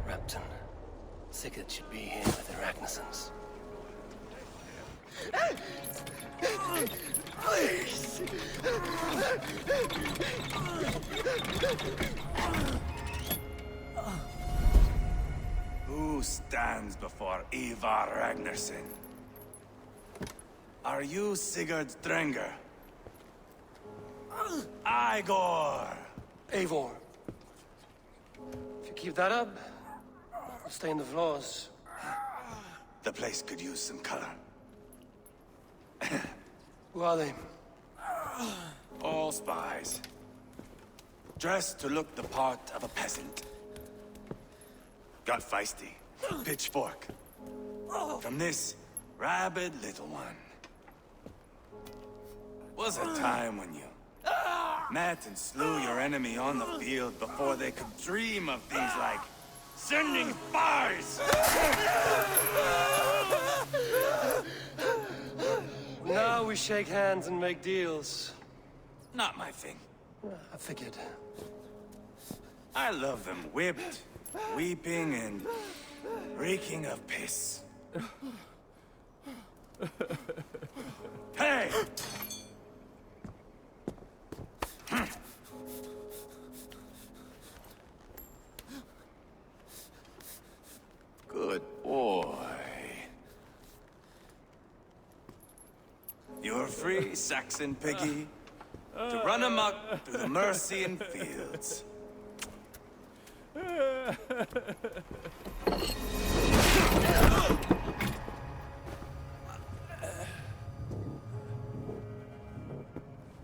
Repton. Sigurd should be here with the Ragnarssons. Please! Who stands before Ivar Ragnarsson? Are you Sigurd Drenger? Igor! Eivor. If you keep that up, I'll stay in the floors. The place could use some color. Who are they? All spies. Dressed to look the part of a peasant. Got feisty. Pitchfork. From this rabid little one. Was a time when you met and slew your enemy on the field before they could dream of things like sending spies! Now we shake hands and make deals. Not my thing. I figured. I love them whipped, weeping, and reeking of piss. Hey! Good boy. You're free, Saxon piggy, to run amok through the Mercian fields.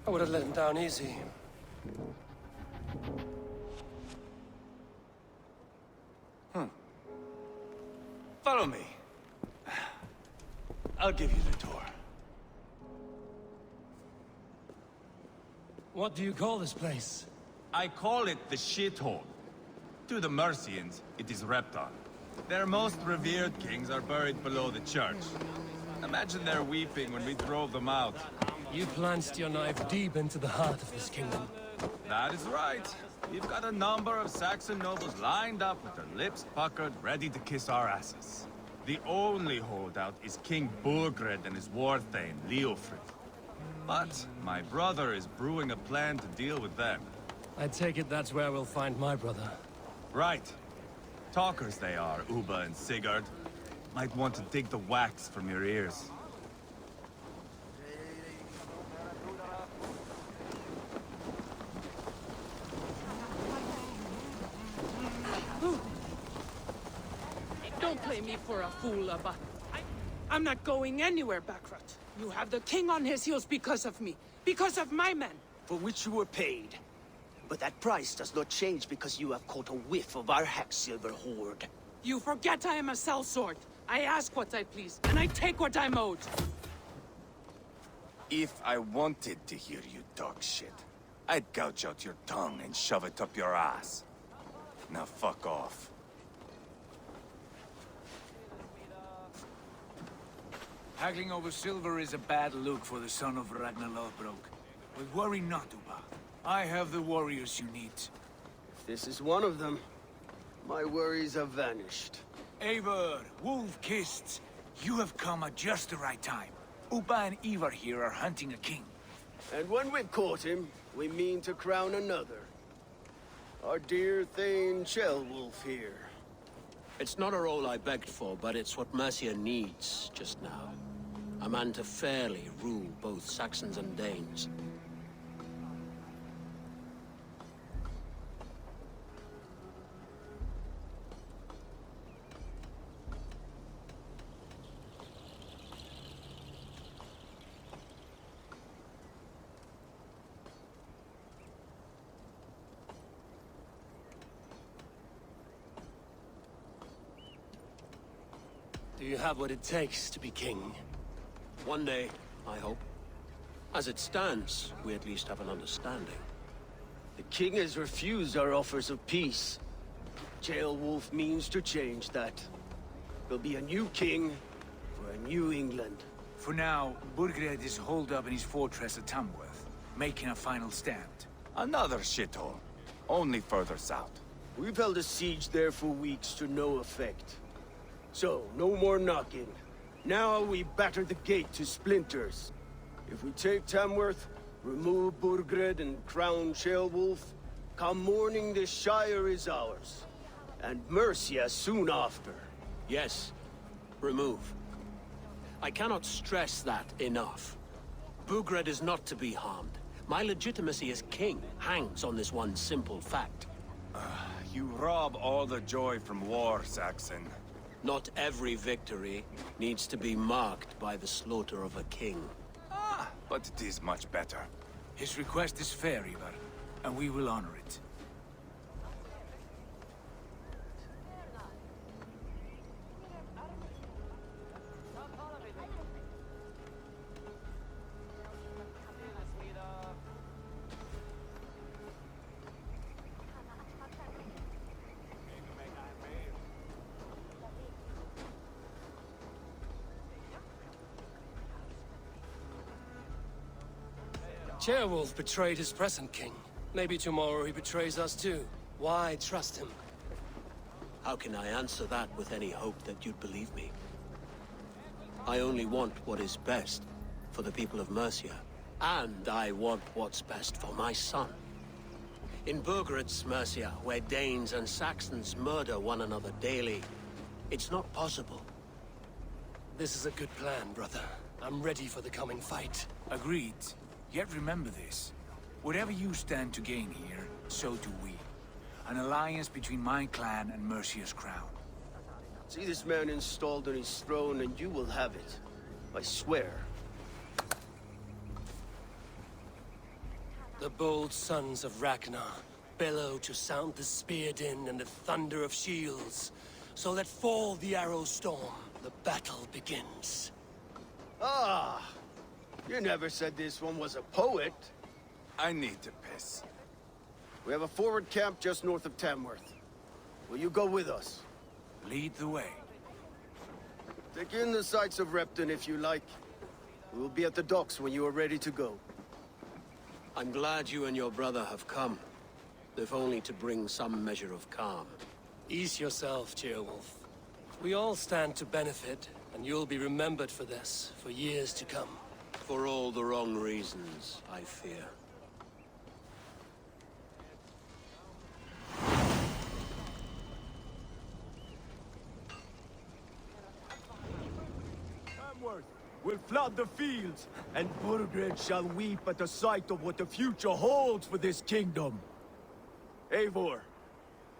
I would have let him down easy. Follow me. I'll give you the tour. What do you call this place? I call it the shithole. To the Mercians, it is Repton. Their most revered kings are buried below the church. Imagine their weeping when we drove them out. You plunged your knife deep into the heart of this kingdom. That is right. We've got a number of Saxon nobles lined up with their lips puckered, ready to kiss our asses. The only holdout is King Burgred and his war thane, Leofrid. But my brother is brewing a plan to deal with them. I take it that's where we'll find my brother. Right. Talkers they are, Uba and Sigurd. Might want to dig the wax from your ears. Don't play me for a fool, Abba. I'm not going anywhere, Backrot. You have the king on his heels because of me. Because of my men. For which you were paid. But that price does not change because you have caught a whiff of our Hacksilver hoard. You forget I am a sellsword. I ask what I please, and I take what I'm owed. If I wanted to hear you talk shit, I'd gouge out your tongue and shove it up your ass. Now fuck off. Haggling over silver is a bad look for the son of Ragnar Lothbrok. But worry not, Uba. I have the warriors you need. If this is one of them, my worries have vanished. Eivor, Wolf-Kissed, you have come at just the right time. Uba and Ivar here are hunting a king. And when we've caught him, we mean to crown another. Our dear Thane Ceolwulf here. It's not a role I begged for, but it's what Mercia needs just now. A man to fairly rule both Saxons and Danes. Do you have what it takes to be king? One day, I hope. As it stands, we at least have an understanding. The king has refused our offers of peace. Ceolwulf means to change that. There'll be a new king for a new England. For now, Burgred is holed up in his fortress at Tamworth, making a final stand. Another shithole. Only further south. We've held a siege there for weeks to no effect. So, no more knocking. Now we batter the gate to splinters. If we take Tamworth, remove Burgred and crown Ceolwulf, come morning the Shire is ours. And Mercia soon after. Yes, remove. I cannot stress that enough. Burgred is not to be harmed. My legitimacy as king hangs on this one simple fact. You rob all the joy from war, Saxon. Not every victory needs to be marked by the slaughter of a king. But it is much better. His request is fair, Ivar, and we will honor it. Ceolwulf betrayed his present king. Maybe tomorrow he betrays us too. Why trust him? How can I answer that with any hope that you'd believe me? I only want what is best for the people of Mercia. And I want what's best for my son. In Burgred's Mercia, where Danes and Saxons murder one another daily, it's not possible. This is a good plan, brother. I'm ready for the coming fight. Agreed. Yet remember this. Whatever you stand to gain here, so do we. An alliance between my clan and Mercia's crown. See this man installed on his throne and you will have it. I swear. The bold sons of Ragnar bellow to sound the spear din and the thunder of shields. So let fall the arrow storm. The battle begins. Ah! You never said this one was a poet. I need to piss. We have a forward camp just north of Tamworth. Will you go with us? Lead the way. Take in the sights of Repton if you like. We will be at the docks when you are ready to go. I'm glad you and your brother have come, if only to bring some measure of calm. Ease yourself, Ceolwulf. We all stand to benefit, and you'll be remembered for this, for years to come. For all the wrong reasons, I fear. Tamworth will flood the fields, and Burgred shall weep at the sight of what the future holds for this kingdom. Eivor,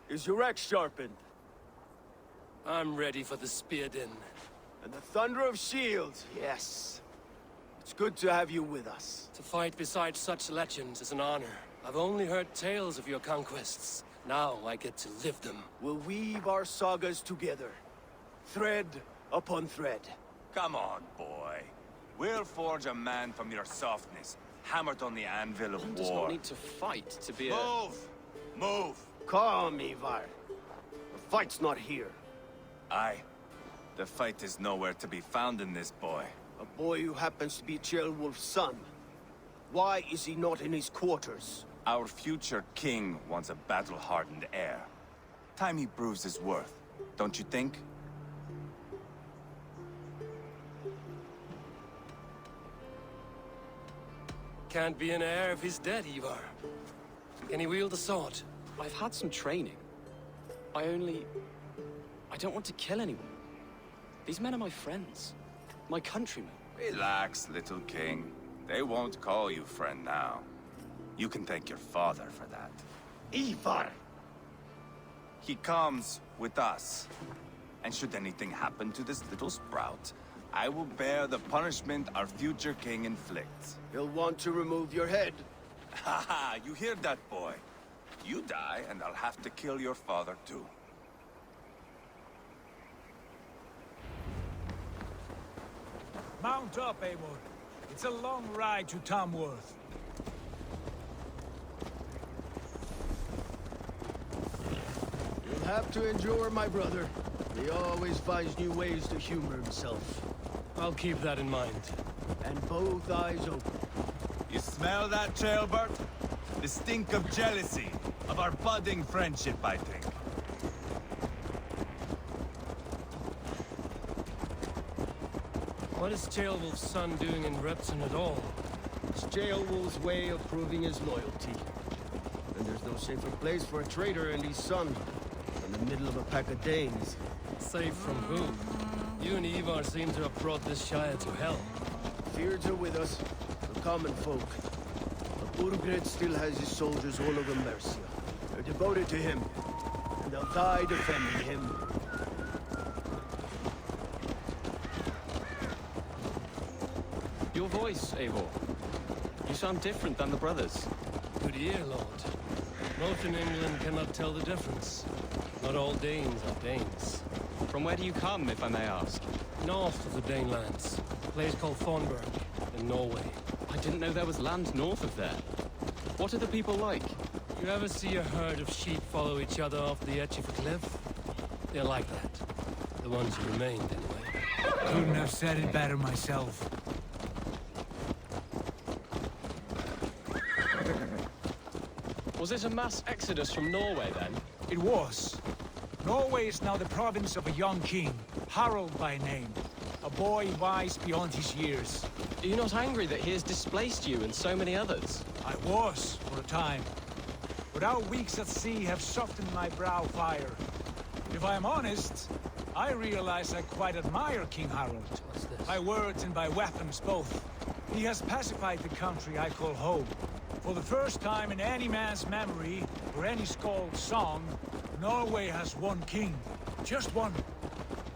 is your axe sharpened? I'm ready for the spear din. And the thunder of shields, yes. It's good to have you with us. To fight beside such legends is an honor. I've only heard tales of your conquests. Now I get to live them. We'll weave our sagas together, thread upon thread. Come on, boy. We'll forge a man from your softness, hammered on the anvil of One war. does not need to fight to be a... Move! Move! Calm, Ivar. The fight's not here. Aye. The fight is nowhere to be found in this boy. A boy who happens to be Ceolwulf's son. Why is he not in his quarters? Our future king wants a battle-hardened heir. Time he proves his worth, don't you think? Can't be an heir if he's dead, Ivar. Can he wield a sword? I've had some training. I don't want to kill anyone. These men are my friends. My countrymen. Relax, little king. They won't call you friend now. You can thank your father for that. Ivar! He comes with us. And should anything happen to this little sprout, I will bear the punishment our future king inflicts. He'll want to remove your head. Haha, you hear that, boy? You die, and I'll have to kill your father, too. Mount up, Eivor. It's a long ride to Tamworth. You'll have to endure, my brother. He always finds new ways to humor himself. I'll keep that in mind. And both eyes open. You smell that, Trailbert? The stink of jealousy, of our budding friendship, I think. What is Ceolwulf's son doing in Repton at all? It's Ceolwulf's way of proving his loyalty. And there's no safer place for a traitor and his son than the middle of a pack of Danes. Safe from who? You and Ivar seem to have brought this Shire to hell. Fears are with us, the common folk. But Burgred still has his soldiers all over Mercia. They're devoted to him, and they'll die defending him. Your voice, Eivor. You sound different than the brothers. Good ear, Lord. Most in England cannot tell the difference. Not all Danes are Danes. From where do you come, if I may ask? North of the Danelands, a place called Thornburg, in Norway. I didn't know there was land north of there. What are the people like? You ever see a herd of sheep follow each other off the edge of a cliff? They're like that. The ones who remained, anyway. Couldn't have said it better myself. Was it a mass exodus from Norway, then? It was. Norway is now the province of a young king, Harald by name. A boy wise beyond his years. Are you not angry that he has displaced you and so many others? I was, for a time. But our weeks at sea have softened my brow fire. If I am honest, I realize I quite admire King Harald. What's this? By words and by weapons both. He has pacified the country I call home. For the first time in any man's memory, or any skald's song, Norway has one king. Just one.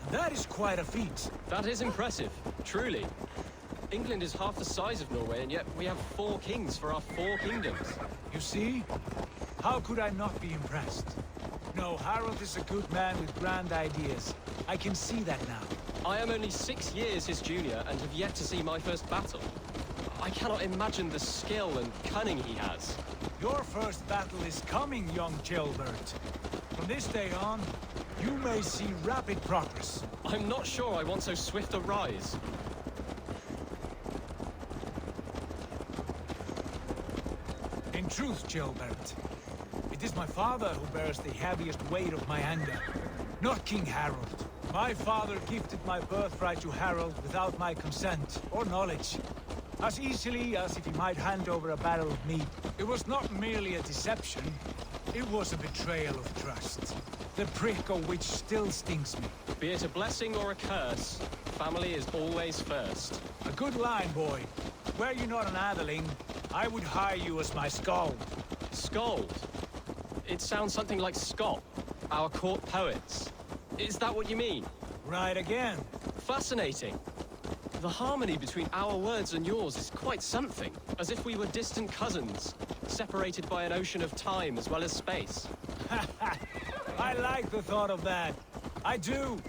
And that is quite a feat. That is impressive, truly. England is half the size of Norway, and yet we have 4 kings for our 4 kingdoms. You see? How could I not be impressed? No, Harald is a good man with grand ideas. I can see that now. I am only 6 years his junior and have yet to see my first battle. I cannot imagine the skill and cunning he has. Your first battle is coming, young Ceolbert. From this day on, you may see rapid progress. I'm not sure I want so swift a rise. In truth, Ceolbert, it is my father who bears the heaviest weight of my anger, not King Harald. My father gifted my birthright to Harald without my consent or knowledge. As easily as if he might hand over a barrel of meat. It was not merely a deception, it was a betrayal of trust. The prick of which still stings me. Be it a blessing or a curse, family is always first. A good line, boy. Were you not an atheling, I would hire you as my skald. Skald? It sounds something like Scott, our court poets. Is that what you mean? Right again. Fascinating. The harmony between our words and yours is quite something. As if we were distant cousins, separated by an ocean of time as well as space. I like the thought of that. I do.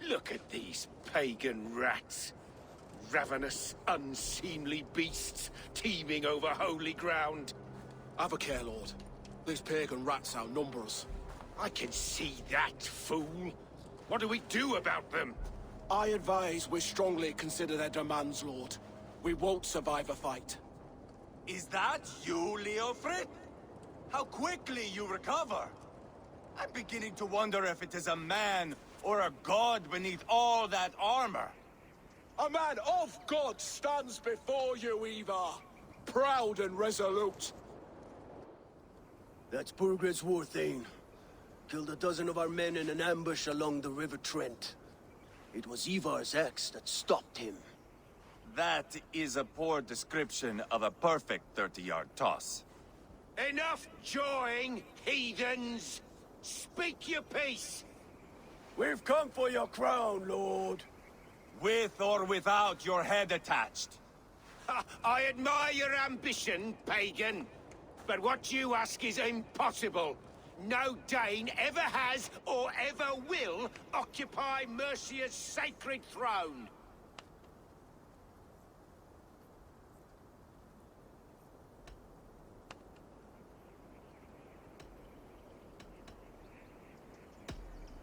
Look at these pagan rats. Ravenous, unseemly beasts teeming over holy ground. Have a care, Lord. These pagan rats outnumber us. I can see that, fool. What do we do about them? I advise we strongly consider their demands, Lord. We won't survive a fight. Is that you, Leofrid? How quickly you recover! I'm beginning to wonder if it is a man or a god beneath all that armor. A man of God stands before you, Ivar. Proud and resolute. That's Burgred's Warthane. Killed a dozen of our men in an ambush along the River Trent. It was Ivar's axe that stopped him. That is a poor description of a perfect 30-yard toss. Enough jawing, heathens! Speak your piece! We've come for your crown, Lord. With or without your head attached. Ha, I admire your ambition, pagan. But what you ask is impossible. No Dane ever has or ever will occupy Mercia's sacred throne.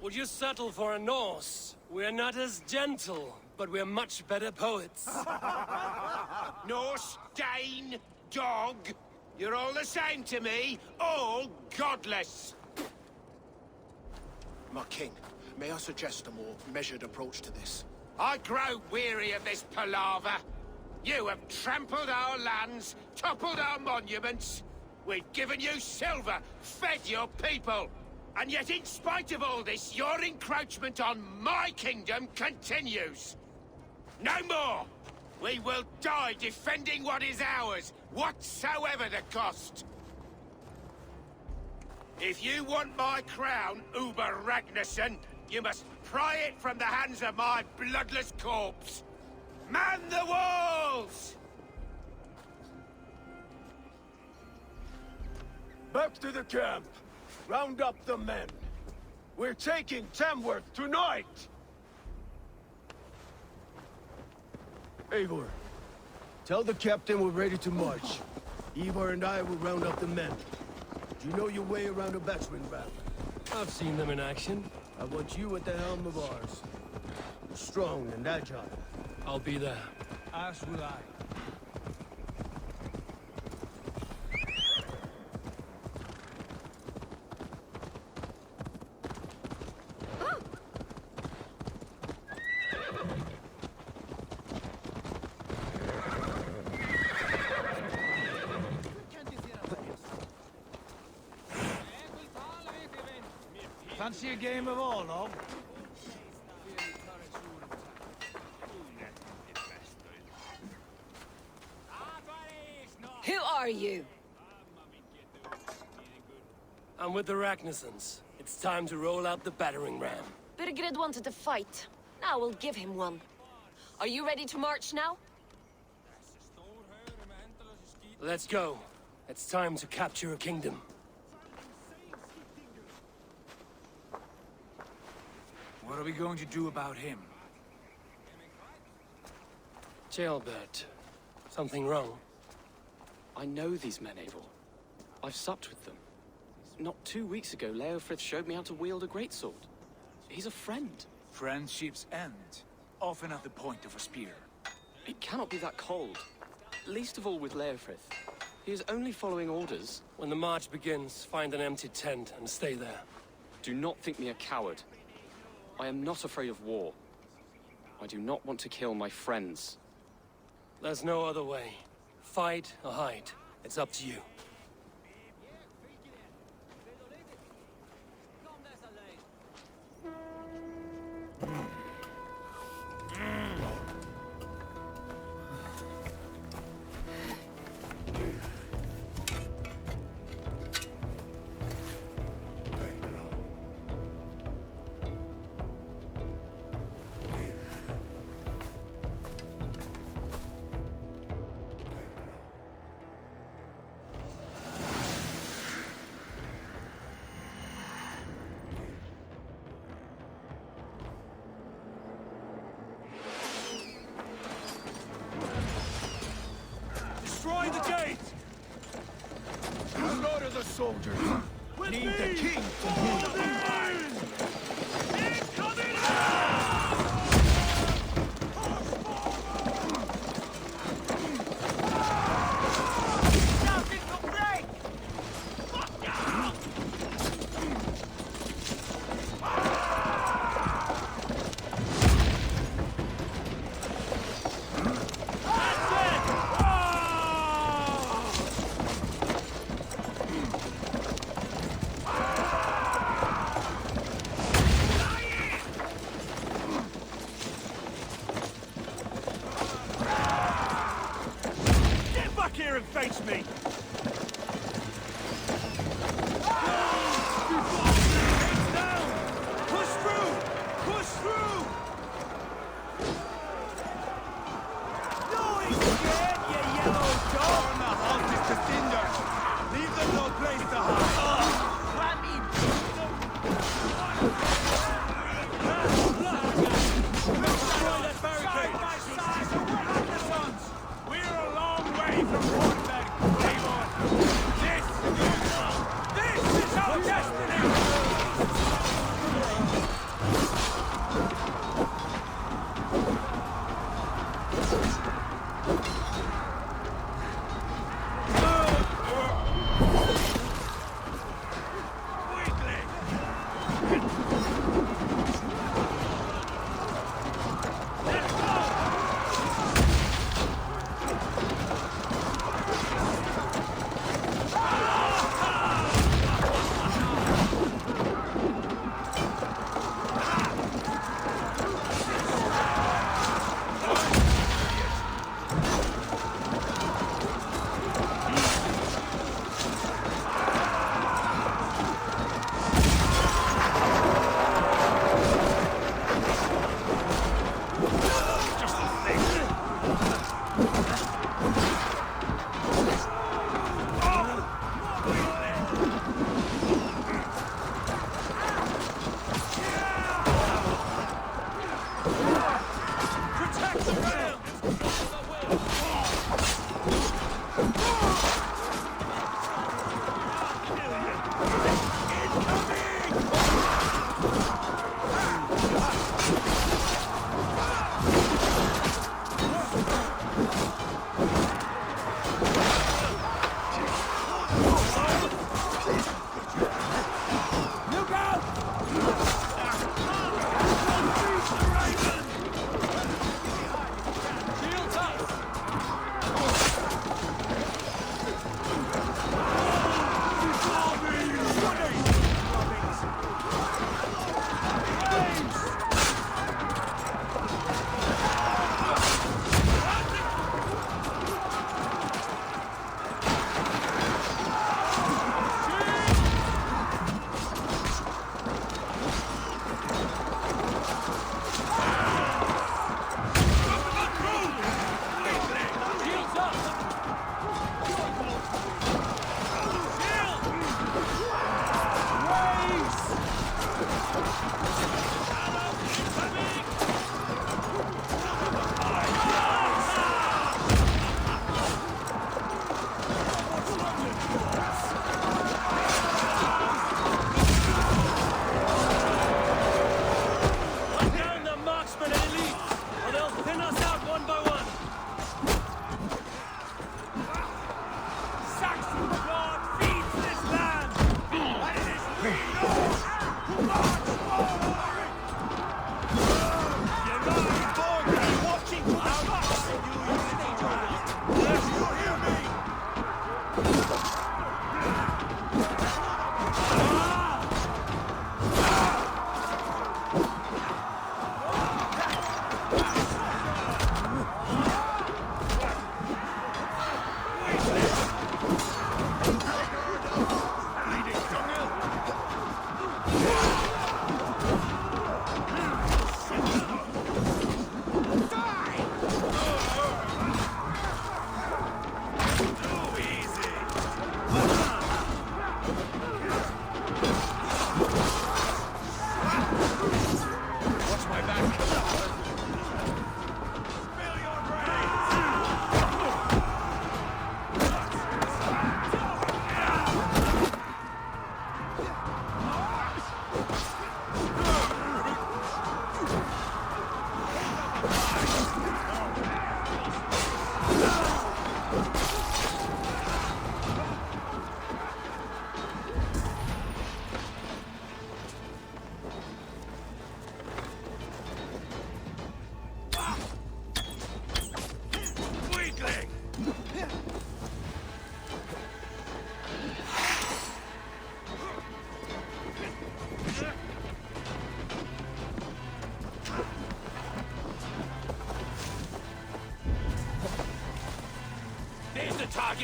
Would you settle for a Norse? We're not as gentle, but we're much better poets. Norse, Dane, dog. You're all the same to me, all godless. My king, may I suggest a more measured approach to this? I grow weary of this palaver. You have trampled our lands, toppled our monuments. We've given you silver, fed your people. And yet, in spite of all this, your encroachment on my kingdom continues. No more! We will die defending what is ours, whatsoever the cost. If you want my crown, Uber Ragnarsson, you must pry it from the hands of my bloodless corpse. Man the walls! Back to the camp. Round up the men. We're taking Tamworth tonight! Eivor, tell the captain we're ready to march. Ivar and I will round up the men. Do you know your way around a battering ram? I've seen them in action. I want you at the helm of ours. You're strong and agile. I'll be there. As will I. Fancy a game of all, no? Who are you? I'm with the Ragnarssons. It's time to roll out the battering ram. Burgred wanted to fight. Now we'll give him one. Are you ready to march now? Let's go. It's time to capture a kingdom. What are we going to do about him? Jailbert. Something wrong? I know these men, Eivor. I've supped with them. Not 2 weeks ago, Leofrith showed me how to wield a greatsword. He's a friend. Friendships end, often at the point of a spear. It cannot be that cold. Least of all with Leofrith. He is only following orders. When the march begins, find an empty tent and stay there. Do not think me a coward. I am not afraid of war. I do not want to kill my friends. There's no other way. Fight or hide. It's up to you. Destroy the gate! Slaughter the soldiers! Need the king to hold the line! Incoming! face me!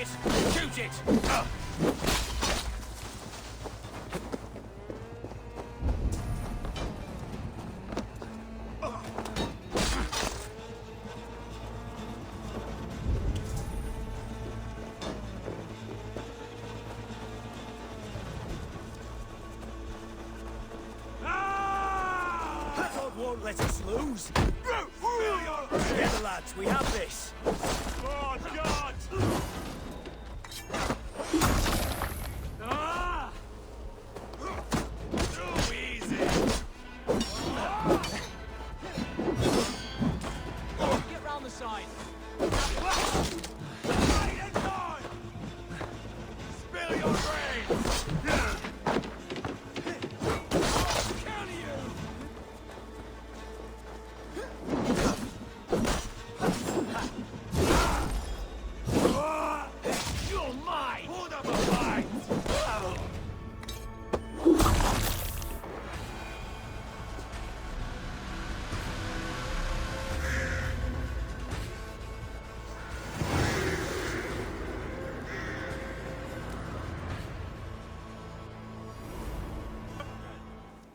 it! Shoot it! God won't let us lose. Together, lads, we have this. Lord God! Too easy! Get round the side. Right and on! Spill your brains! Kill you! You're mine! Hold up a fight!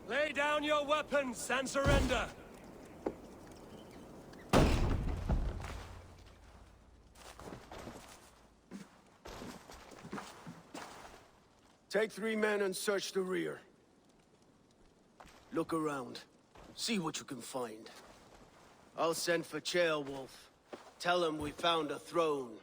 Lay down your weapons and surrender! Take 3 men and search the rear. Look around. See what you can find. I'll send for Ceolwulf. Tell him we found a throne.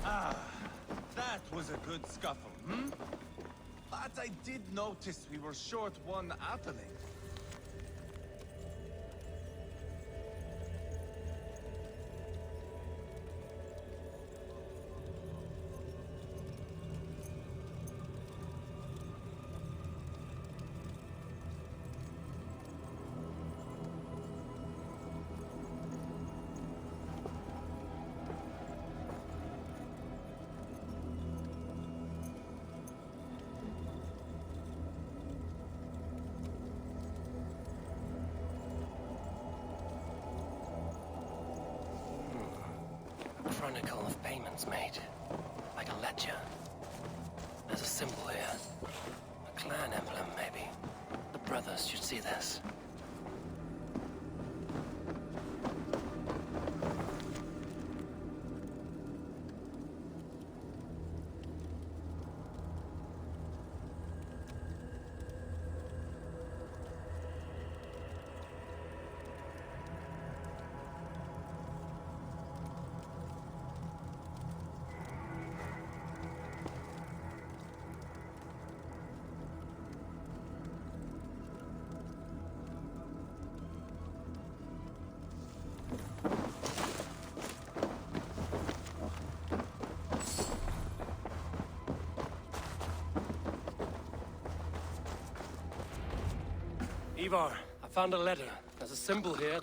That was a good scuffle, hmm? But I did notice we were short one athelate. Chronicle of payments made. Like a ledger. There's a symbol here. A clan emblem, maybe. The brothers should see this. Ivar, I found a letter. There's a symbol here.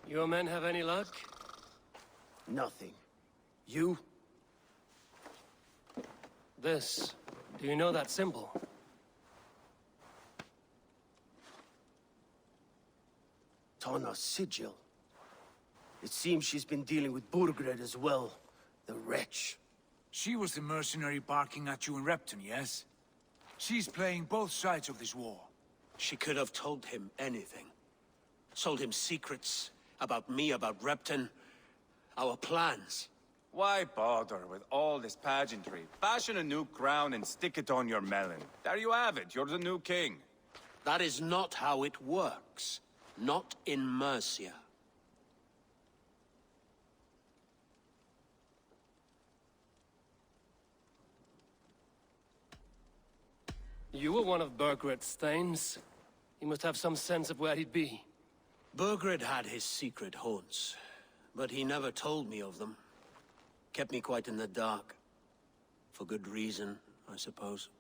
Your men have any luck? Nothing. You? This. Do you know that symbol? Tana's sigil. It seems she's been dealing with Burgred as well. The wretch. She was the mercenary barking at you in Repton, yes? She's playing both sides of this war. She could have told him anything. Sold him secrets about me, about Repton, our plans. Why bother with all this pageantry? Fashion a new crown and stick it on your melon. There you have it, you're the new king. That is not how it works. Not in Mercia. You were one of Burgred's thanes. He must have some sense of where he'd be. Burgred had his secret haunts, but he never told me of them. Kept me quite in the dark. For good reason, I suppose.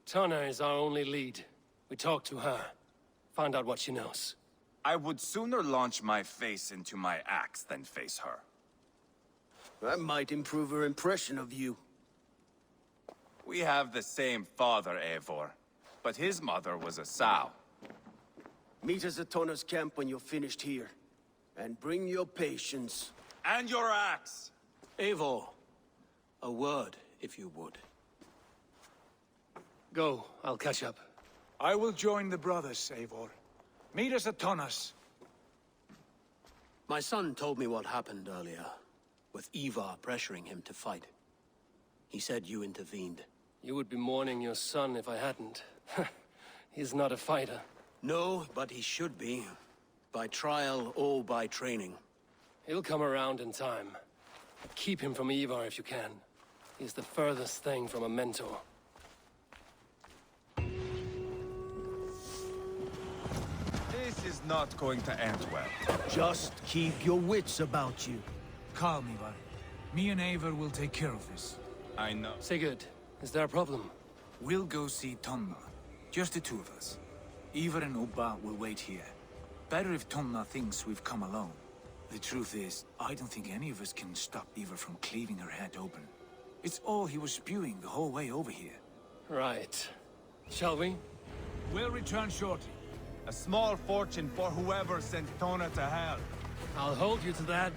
Tana is our only lead. We talk to her. Find out what she knows. I would sooner launch my face into my axe than face her. That might improve her impression of you. We have the same father, Eivor. But his mother was a sow. Meet us at Tona's camp when you're finished here. And bring your patience. And your axe! Eivor, a word, if you would. Go, I'll catch up. I will join the brothers, Eivor. Meet us at Tonas. My son told me what happened earlier, with Ivar pressuring him to fight. He said you intervened. You would be mourning your son if I hadn't. He's not a fighter. No, but he should be. By trial or by training. He'll come around in time. Keep him from Ivar if you can. He's the furthest thing from a mentor. This is not going to end well. Just keep your wits about you. Calm, Ivar. Me and Eivor will take care of this. I know. Sigurd, is there a problem? We'll go see Tonna. Just the two of us. Ivar and Ubba will wait here. Better if Tonna thinks we've come alone. The truth is, I don't think any of us can stop Ivar from cleaving her head open. It's all he was spewing the whole way over here. Right. Shall we? We'll return shortly. A small fortune for whoever sent Tona to hell. I'll hold you to that.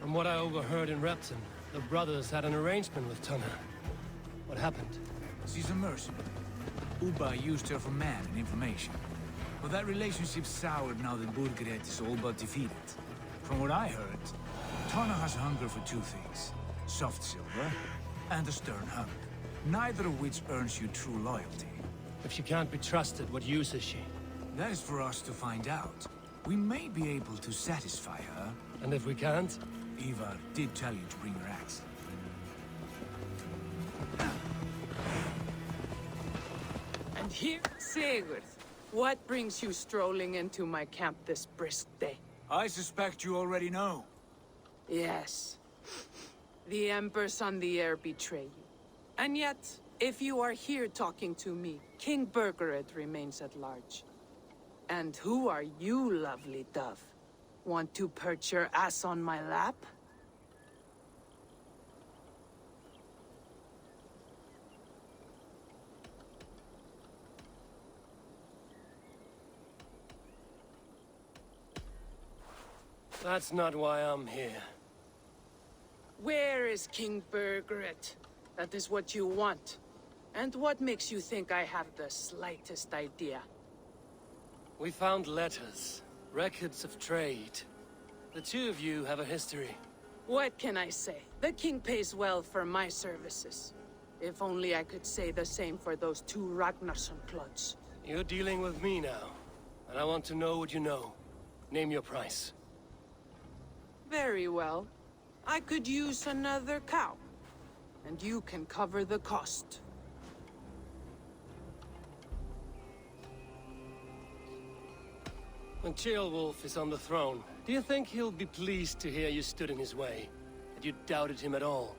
From what I overheard in Repton, the brothers had an arrangement with Tonna. What happened? She's a mercenary. Ubba used her for man and information. But that relationship soured now that Burgred is all but defeated. From what I heard, Tonna has a hunger for two things. Soft silver and a stern hug. Neither of which earns you true loyalty. If she can't be trusted, what use is she? That is for us to find out. We may be able to satisfy her. And if we can't? Ivar did tell you to bring your axe. And here, Sigurd, what brings you strolling into my camp this brisk day? I suspect you already know. Yes. The Embers on the air betray you. And yet, if you are here talking to me, King Burgred remains at large. And who are you, lovely dove? Want to perch your ass on my lap? That's not why I'm here. Where is King Burgred? That is what you want. And what makes you think I have the slightest idea? We found letters, records of trade. The two of you have a history. What can I say? The king pays well for my services. If only I could say the same for those two Ragnarsson clods. You're dealing with me now, and I want to know what you know. Name your price. Very well. I could use another cow. And you can cover the cost. When Ceolwulf is on the throne, do you think he'll be pleased to hear you stood in his way? That you doubted him at all?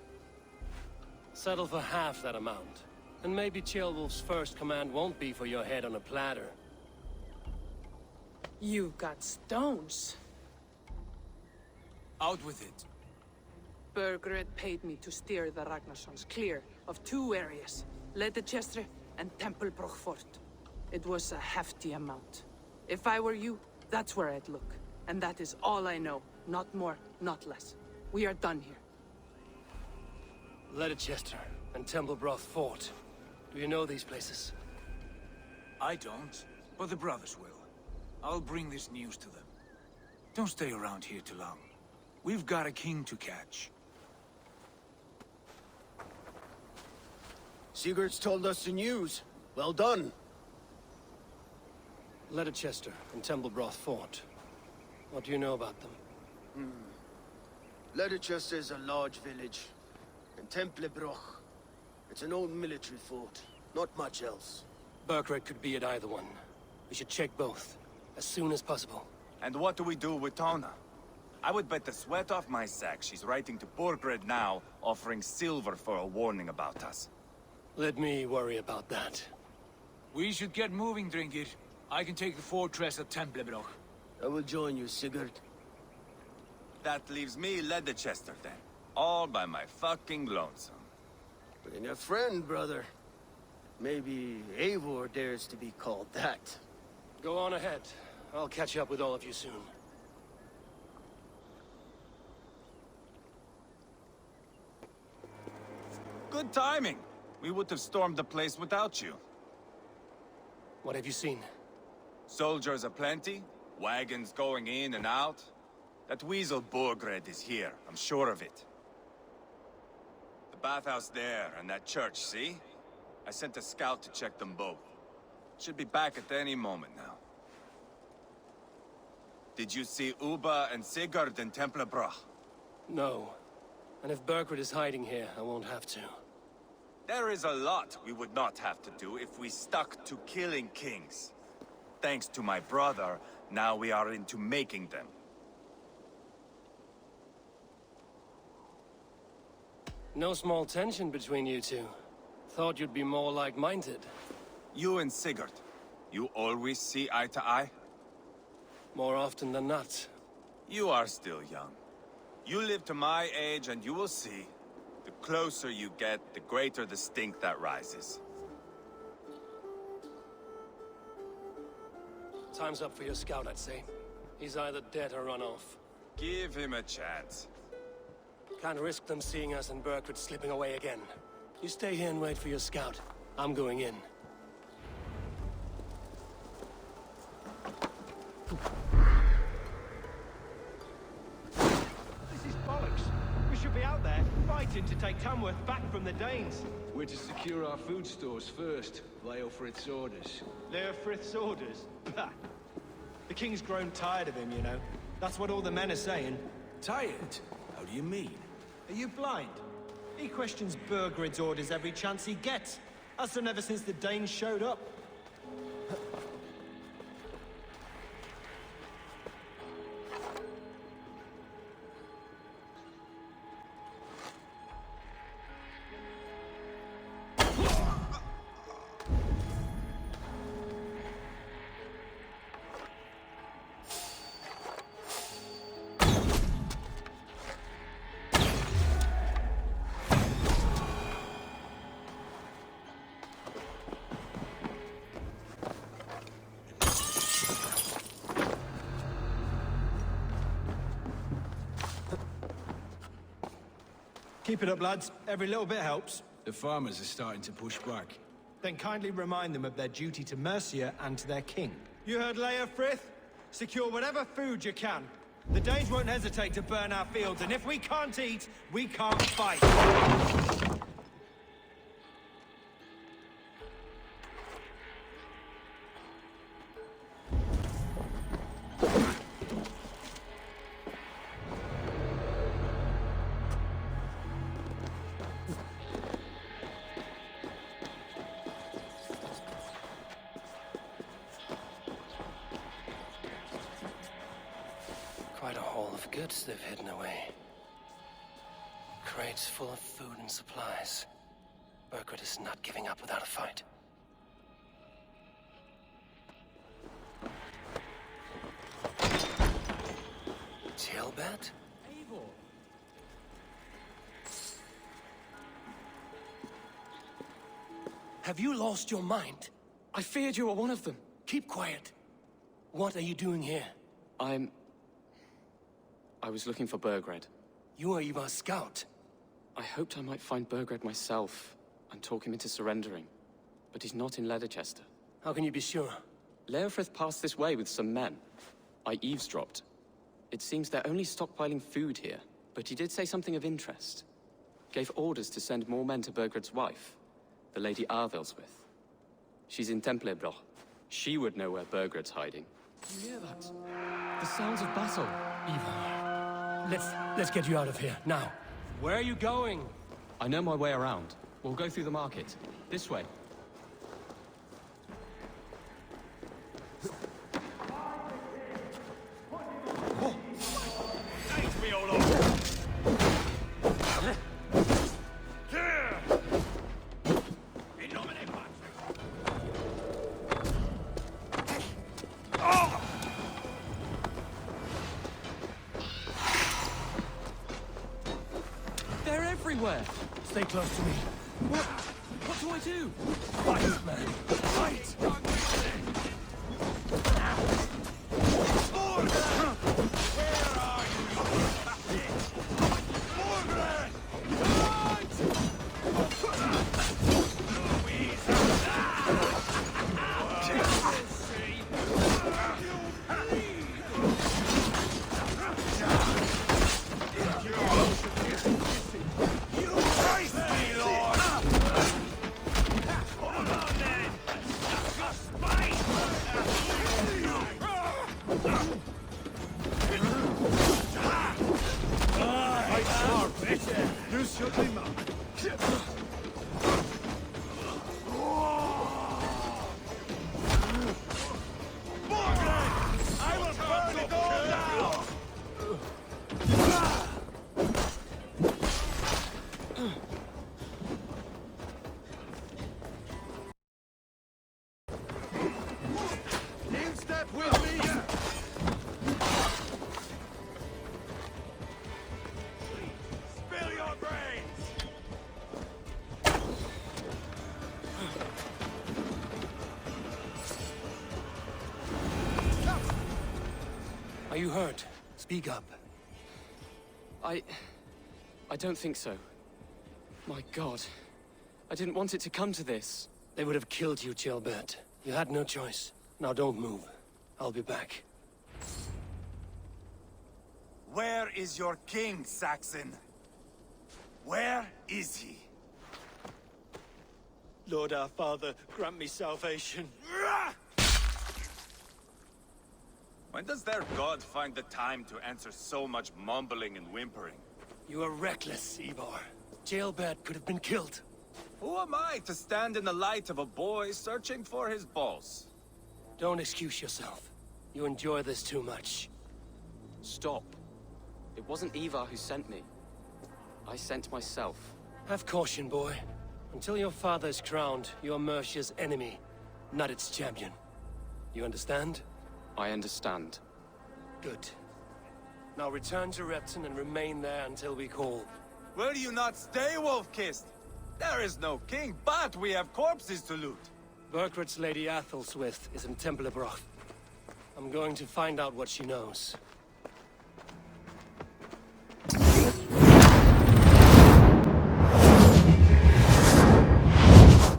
Settle for half that amount. And maybe Ceolwulf's first command won't be for your head on a platter. You've got stones. Out with it. Burgred paid me to steer the Ragnarssons clear of two areas, Leicester and Templebroch Fort. It was a hefty amount. If I were you, that's where I'd look. And that is all I know. Not more, not less. We are done here. Leicester and Templebroch Fort. Do you know these places? I don't, but the brothers will. I'll bring this news to them. Don't stay around here too long. We've got a king to catch. Sigurd's told us the news. Well done. Leicester and Templebroch Fort. What do you know about them? Leicester is a large village. And Templebroch, it's an old military fort. Not much else. Burgred could be at either one. We should check both, as soon as possible. And what do we do with Tona? I would bet the sweat off my sack she's writing to Burgred now, offering silver for a warning about us. Let me worry about that. We should get moving, Drinkit. I can take the fortress at Templebroch. I will join you, Sigurd. That leaves me Leicester then. All by my fucking lonesome. Bring a friend, brother. Maybe Eivor dares to be called that. Go on ahead. I'll catch up with all of you soon. Good timing. We would have stormed the place without you. What have you seen? Soldiers aplenty, wagons going in and out. That weasel Borgred is here, I'm sure of it. The bathhouse there and that church, see? I sent a scout to check them both. Should be back at any moment now. Did you see Uba and Sigurd in Templebroch? No. And if Berkred is hiding here, I won't have to. There is a lot we would not have to do if we stuck to killing kings. Thanks to my brother, now we are into making them. No small tension between you two. Thought you'd be more like-minded. You and Sigurd, you always see eye to eye? More often than not. You are still young. You live to my age and you will see. The closer you get, the greater the stink that rises. Time's up for your scout, I'd say. He's either dead or run off. Give him a chance. Can't risk them seeing us and Berkred slipping away again. You stay here and wait for your scout. I'm going in. This is bollocks. We should be out there, fighting to take Tamworth back from the Danes. We're to secure our food stores first. Leofrith's orders. Leofrith's orders? Bah. The king's grown tired of him, you know. That's what all the men are saying. Tired? How do you mean? Are you blind? He questions Bergred's orders every chance he gets. Has done ever since the Danes showed up. Keep it up, lads. Every little bit helps. The farmers are starting to push back. Then kindly remind them of their duty to Mercia and to their king. You heard Leofrith? Secure whatever food you can. The Danes won't hesitate to burn our fields, and if we can't eat, we can't fight. Quite a haul of goods they've hidden away. Crates full of food and supplies. Berkred is not giving up without a fight. Tilbert? Have you lost your mind? I feared you were one of them. Keep quiet. What are you doing here? I was looking for Bergred. You are Ivar's scout. I hoped I might find Bergred myself and talk him into surrendering. But he's not in Leicester. How can you be sure? Leofrith passed this way with some men. I eavesdropped. It seems they're only stockpiling food here, but he did say something of interest. Gave orders to send more men to Bergred's wife, the Lady Arvelswith. She's in Templebroch. She would know where Bergred's hiding. You hear that? The sounds of battle. Ivar, let's get you out of here, now. Where are you going? I know my way around. We'll go through the market. This way. Thanks me all over! They're everywhere! Stay close to me. What do I do? Fight, man! Fight! Are you hurt? Speak up. I don't think so. My God. I didn't want it to come to this. They would have killed you, Gilbert. You had no choice. Now don't move. I'll be back. Where is your king, Saxon? Where is he? Lord our Father, grant me salvation. When does their god find the time to answer so much mumbling and whimpering? You are reckless, Ivar. Jailbird could have been killed. Who am I to stand in the light of a boy searching for his balls? Don't excuse yourself. You enjoy this too much. Stop. It wasn't Ivar who sent me. I sent myself. Have caution, boy. Until your father's crowned, you're Mercia's enemy, not its champion. You understand? I understand. Good. Now return to Repton and remain there until we call. Will you not stay, Wolf-Kissed? There is no king, but we have corpses to loot. Burkred's Lady Athelswith is in Templebroch. I'm going to find out what she knows.